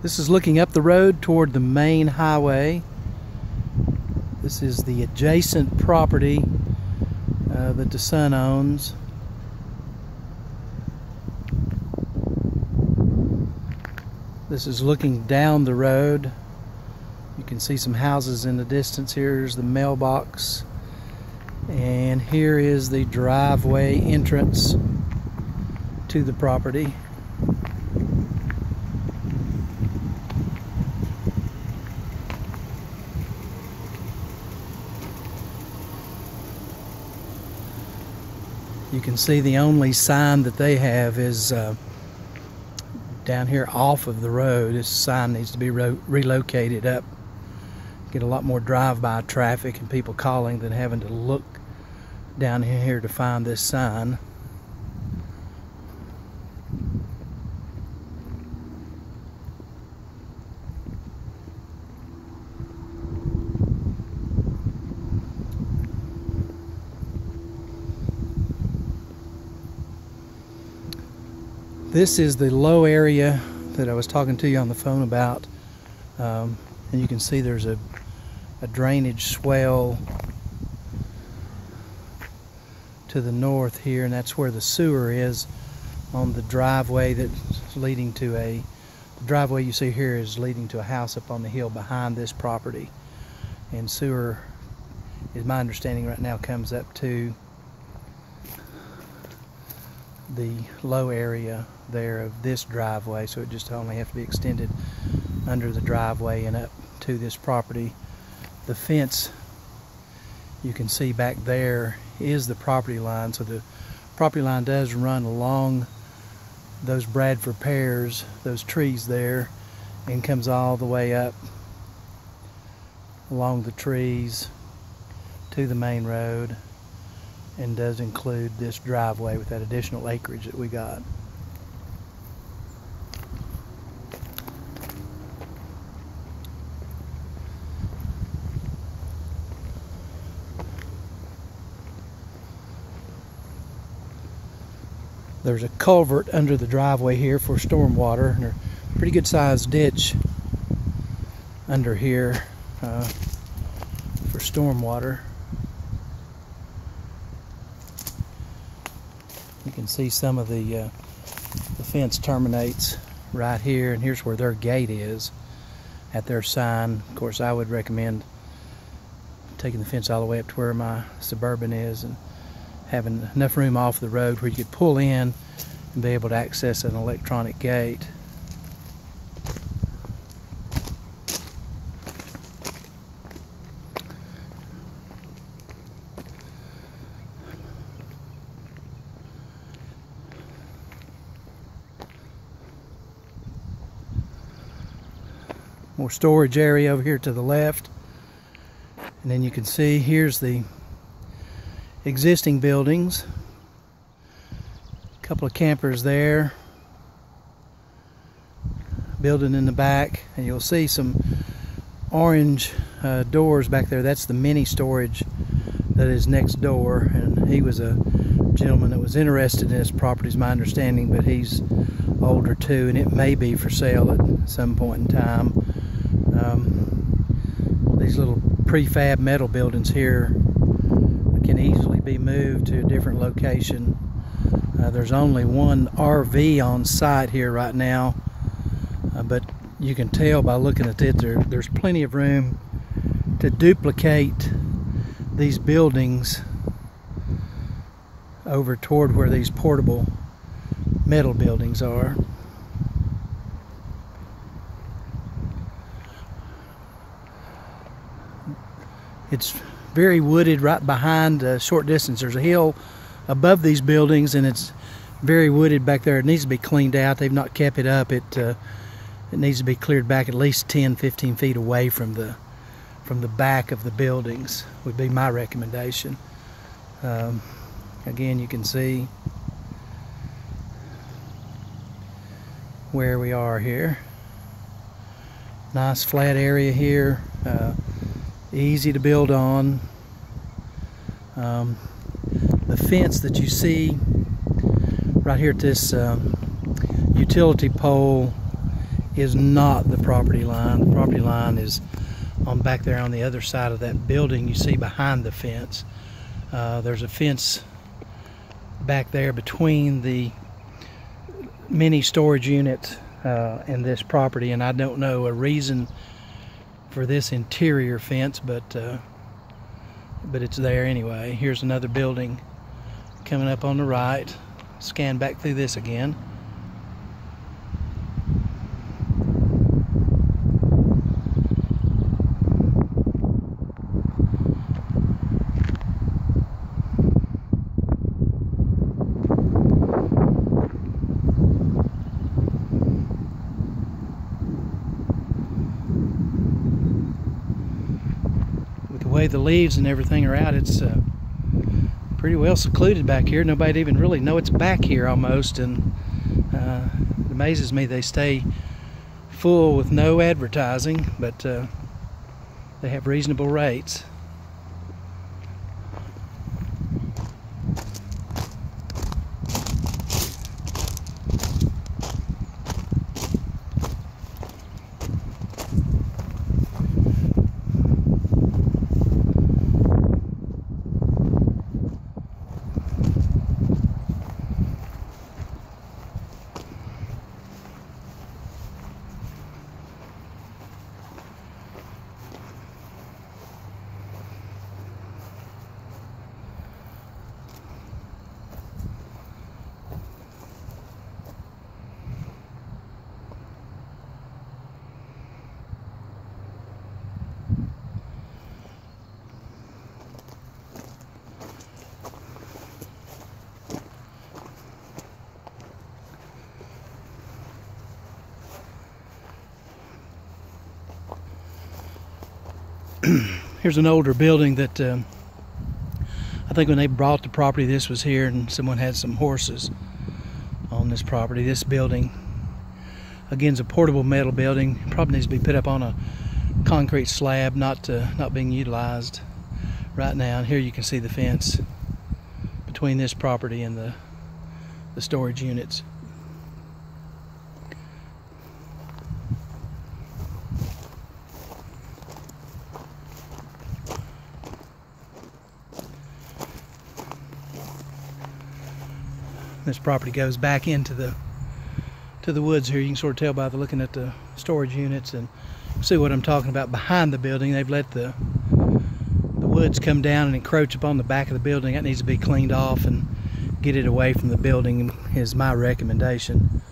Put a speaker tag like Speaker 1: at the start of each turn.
Speaker 1: This is looking up the road toward the main highway. This is the adjacent property that the son owns. This is looking down the road. You can see some houses in the distance. Here's the mailbox. And here is the driveway entrance to the property. You can see the only sign that they have is down here off of the road. This sign needs to be relocated up. Get a lot more drive-by traffic and people calling than having to look down here to find this sign. This is the low area that I was talking to you on the phone about, and you can see there's a drainage swell to the north here, and that's where the sewer is on the driveway that's leading to the driveway you see here is leading to a house up on the hill behind this property. And sewer, is my understanding right now, comes up to the low area there of this driveway, so it just only have to be extended under the driveway and up to this property. The fence you can see back there is the property line, so the property line does run along those Bradford pears, those trees there, and comes all the way up along the trees to the main road, and does include this driveway with that additional acreage that we got. There's a culvert under the driveway here for storm water, and a pretty good sized ditch under here for storm water. You can see some of the fence terminates right here, and here's where their gate is at their sign. Of course, I would recommend taking the fence all the way up to where my Suburban is and having enough room off the road where you could pull in and be able to access an electronic gate. More storage area over here to the left, and then you can see here's the existing buildings. A couple of campers there, building in the back, and you'll see some orange doors back there. That's the mini storage that is next door, and he was a gentleman that was interested in this property, is my understanding, but he's older too, and it may be for sale at some point in time. These little prefab metal buildings here can easily be moved to a different location. There's only one RV on site here right now, but you can tell by looking at it there's plenty of room to duplicate these buildings over toward where these portable metal buildings are. It's very wooded right behind a short distance. There's a hill above these buildings, and it's very wooded back there. It needs to be cleaned out. They've not kept it up. It needs to be cleared back at least 10-15 feet away from the back of the buildings would be my recommendation. Again, you can see where we are here. Nice flat area here. Easy to build on. The fence that you see right here at this utility pole is not the property line. The property line is on back there on the other side of that building you see behind the fence. There's a fence back there between the mini storage units and this property, and I don't know a reason for this interior fence, but it's there anyway. Here's another building coming up on the right. Scan back through this again. With the way the leaves and everything are out, it's pretty well secluded back here. Nobody'd even really know it's back here almost, and it amazes me they stay full with no advertising, but they have reasonable rates. Here's an older building that I think when they bought the property, this was here, and someone had some horses on this property. This building, again, is a portable metal building. Probably needs to be put up on a concrete slab, not being utilized right now. And here you can see the fence between this property and the storage units. This property goes back into the woods here. You can sort of tell by looking at the storage units and see what I'm talking about. Behind the building, they've let the woods come down and encroach upon the back of the building. That needs to be cleaned off and get it away from the building is my recommendation.